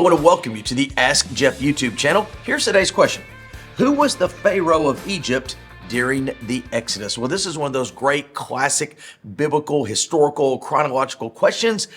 want to welcome you to the Ask Jeff YouTube channel. Here's today's question. Who was the Pharaoh of Egypt during the Exodus? Well, this is one of those great classic biblical, historical, chronological questions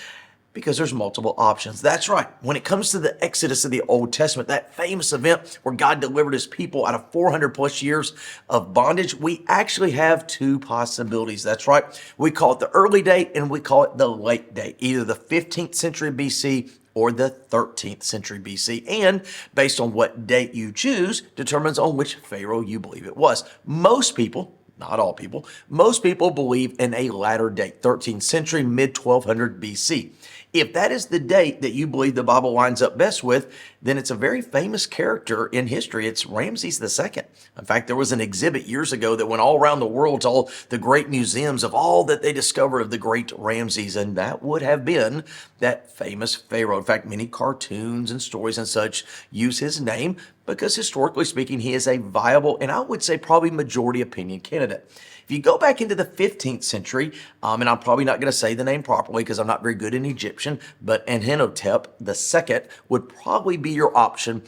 because there's multiple options. That's right. When it comes to the Exodus of the Old Testament, that famous event where God delivered his people out of 400 plus years of bondage, we actually have two possibilities. That's right. We call it the early date and we call it the late date, either the 15th century BC or the 13th century BC. And based on what date you choose determines on which Pharaoh you believe it was. Most people, not all people, most people believe in a latter date, 13th century, mid-1200 BC. If that is the date that you believe the Bible lines up best with, then it's a very famous character in history. It's Ramses II. In fact, there was an exhibit years ago that went all around the world to all the great museums of all that they discovered of the great Ramses, and that would have been that famous Pharaoh. In fact, many cartoons and stories and such use his name because historically speaking, he is a viable, and I would say probably majority opinion candidate. If you go back into the 15th century, and I'm probably not going to say the name properly because I'm not very good in Egyptian, but Amenhotep II would probably be your option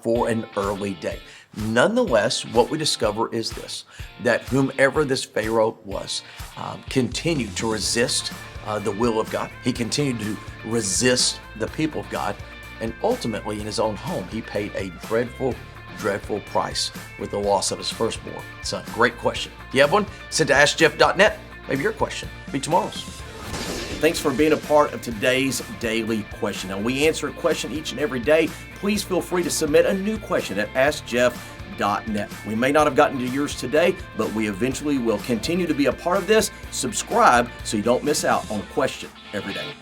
for an early date. Nonetheless, what we discover is this, that whomever this Pharaoh was continued to resist the will of God. He continued to resist the people of God. And ultimately, in his own home, he paid a dreadful price with the loss of his firstborn son. Great question. If you have one, send to AskJeff.net. Maybe your question will be tomorrow's. Thanks for being a part of today's daily question. Now, we answer a question each and every day. Please feel free to submit a new question at AskJeff.net. We may not have gotten to yours today, but we eventually will continue to be a part of this. Subscribe so you don't miss out on a question every day.